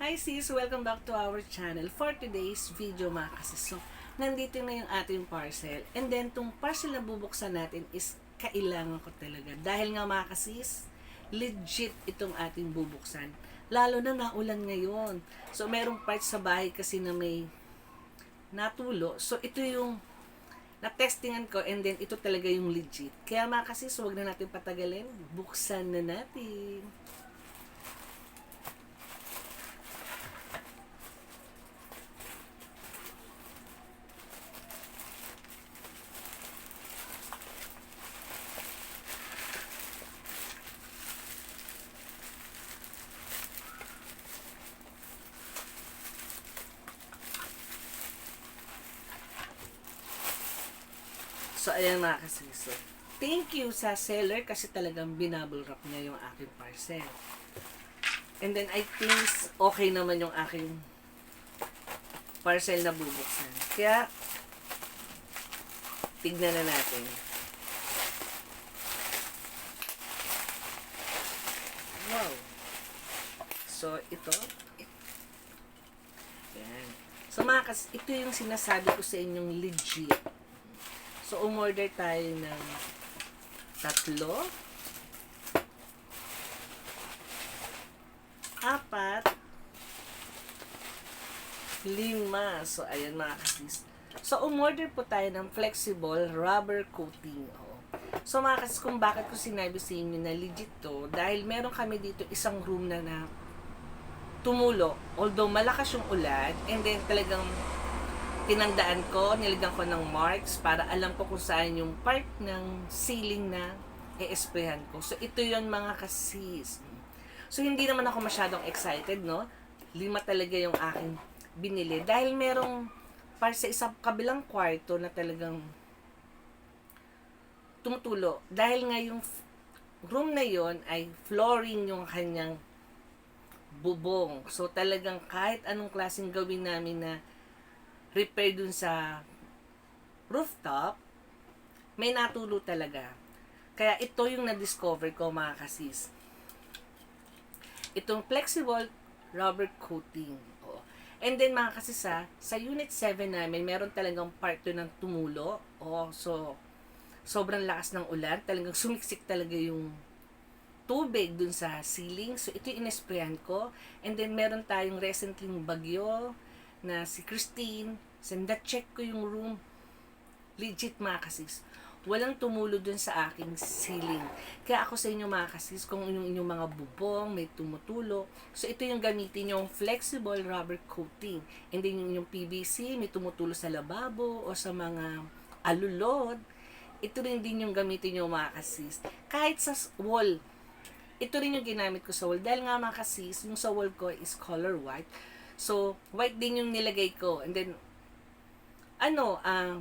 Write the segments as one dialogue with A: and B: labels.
A: Hi sis! Welcome back to our channel. For today's video mga kasis, so, nandito na yung ating parcel. And then, tong parcel na bubuksan natin is kailangan ko talaga. Dahil nga mga kasis, legit itong ating bubuksan. Lalo na naulan ngayon. So, merong parts sa bahay kasi na may natulo. So, ito yung na-testingan ko and then ito talaga yung legit. Kaya mga kasis, huwag na natin patagalin. Buksan na natin. So, ayan mga kasiso. Thank you sa seller kasi talagang binubble wrap niya yung aking parcel. And then, I think okay naman yung aking parcel na bubuksan. Kaya, tignan na natin. Wow. So, ito. Ayan. So, mga ito yung sinasabi ko sa inyong legit. So, umorder tayo ng 3, 4, 5. So, ayan mga kasis. So, umorder po tayo ng flexible rubber coating. So, mga kasis, kung bakit ko sinabi sa inyo na legit to, dahil meron kami dito isang room na tumulo. Although, malakas yung ulan, and then talagang tinandaan ko, nilagyan ko ng marks para alam ko kung saan yung part ng ceiling na i-sprayan ko. So, ito yon mga kasis. So, hindi naman ako masyadong excited, no? 5 talaga yung aking binili. Dahil merong part sa isang kabilang kwarto na talagang tumutulo. Dahil nga yung room na yon ay flooring yung kanyang bubong. So, talagang kahit anong klaseng gawin namin na repair dun sa rooftop, may natulo talaga. Kaya ito yung na-discover ko mga kasis. Itong flexible rubber coating. And then mga kasis sa unit 7 namin, meron talagang part doon ng tumulo. So, sobrang lakas ng ulan. Talagang sumiksik talaga yung tubig dun sa ceiling. So, ito yung in-sprayan ko. And then, meron tayong recently bagyo na si Christine. So, na-check ko yung room. Legit mga kasis. Walang tumulo dun sa aking ceiling. Kaya ako sa inyo mga kasis, kung yung inyong mga bubong, may tumutulo. So, ito yung gamitin yung flexible rubber coating. And then yung PVC, may tumutulo sa lababo o sa mga alulod. Ito rin din yung gamitin yung mga kasis. Kahit sa wall, ito rin yung ginamit ko sa wall. Dahil nga mga kasis, yung sa wall ko is color white. So, white din yung nilagay ko. And then,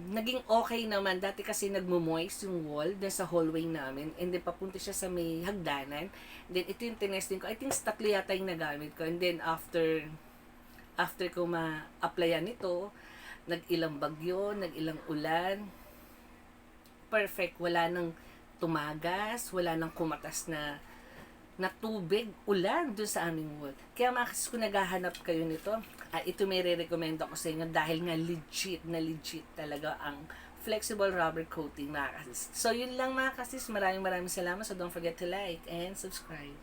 A: naging okay naman. Dati kasi nagmo-moist yung wall dun sa hallway namin. And then, papunta siya sa may hagdanan. And then, ito yung tinesting ko. I think 3 yata yung nagamit ko. And then, after ko ma-applyan ito, nag-ilang bagyo, nag-ilang ulan. Perfect. Wala nang tumagas, wala nang kumatas na tubig, ulan doon sa aming wall. Kaya mga kasis, kung naghahanap kayo nito, ito may re-recommend ako sa inyo dahil nga legit talaga ang flexible rubber coating mga kasis. So yun lang mga kasis, maraming salamat. So don't forget to like and subscribe.